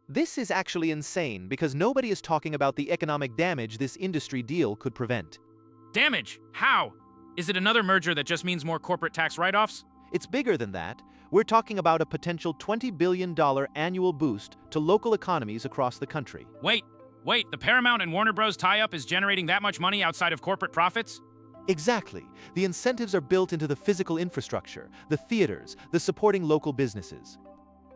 This is actually insane because nobody is talking about the economic damage this industry deal could prevent. Damage? How? Is it another merger that just means more corporate tax write-offs? It's bigger than that. We're talking about a potential $20 billion annual boost to local economies across the country. Wait, the Paramount and Warner Bros. Tie-up is generating that much money outside of corporate profits? Exactly. The incentives are built into the physical infrastructure, the theaters, the supporting local businesses.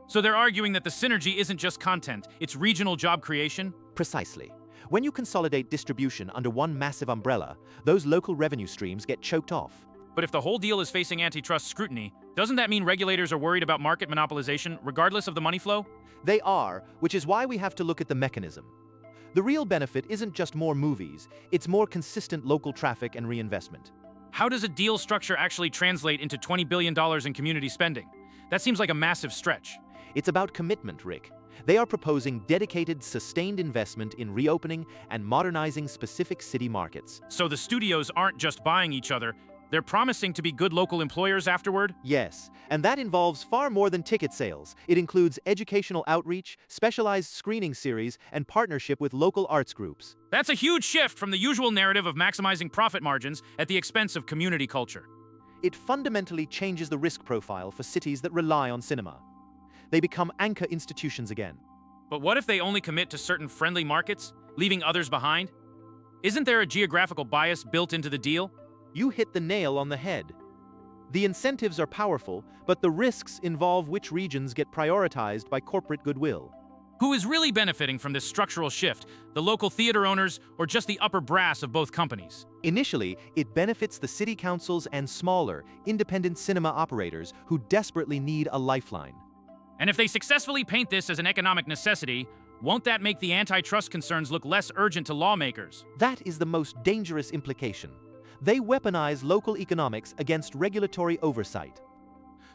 So they're arguing that the synergy isn't just content, it's regional job creation? Precisely. When you consolidate distribution under one massive umbrella, those local revenue streams get choked off. But if the whole deal is facing antitrust scrutiny, doesn't that mean regulators are worried about market monopolization, regardless of the money flow? They are, which is why we have to look at the mechanism. The real benefit isn't just more movies, it's more consistent local traffic and reinvestment. How does a deal structure actually translate into $20 billion in community spending? That seems like a massive stretch. It's about commitment, Rick. They are proposing dedicated, sustained investment in reopening and modernizing specific city markets. So the studios aren't just buying each other, they're promising to be good local employers afterward? Yes, and that involves far more than ticket sales. It includes educational outreach, specialized screening series, and partnership with local arts groups. That's a huge shift from the usual narrative of maximizing profit margins at the expense of community culture. It fundamentally changes the risk profile for cities that rely on cinema. They become anchor institutions again. But what if they only commit to certain friendly markets, leaving others behind? Isn't there a geographical bias built into the deal? You hit the nail on the head. The incentives are powerful, but the risks involve which regions get prioritized by corporate goodwill. Who is really benefiting from this structural shift, the local theater owners or just the upper brass of both companies? Initially, it benefits the city councils and smaller, independent cinema operators who desperately need a lifeline. And if they successfully paint this as an economic necessity, won't that make the antitrust concerns look less urgent to lawmakers? That is the most dangerous implication. They weaponize local economics against regulatory oversight.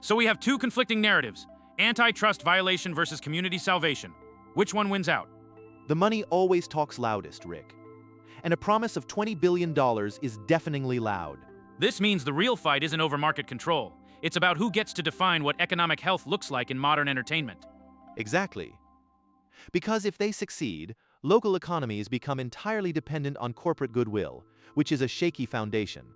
So we have two conflicting narratives, antitrust violation versus community salvation. Which one wins out? The money always talks loudest, Rick. And a promise of $20 billion is deafeningly loud. This means the real fight isn't over market control. It's about who gets to define what economic health looks like in modern entertainment. Exactly. Because if they succeed, local economies become entirely dependent on corporate goodwill, which is a shaky foundation.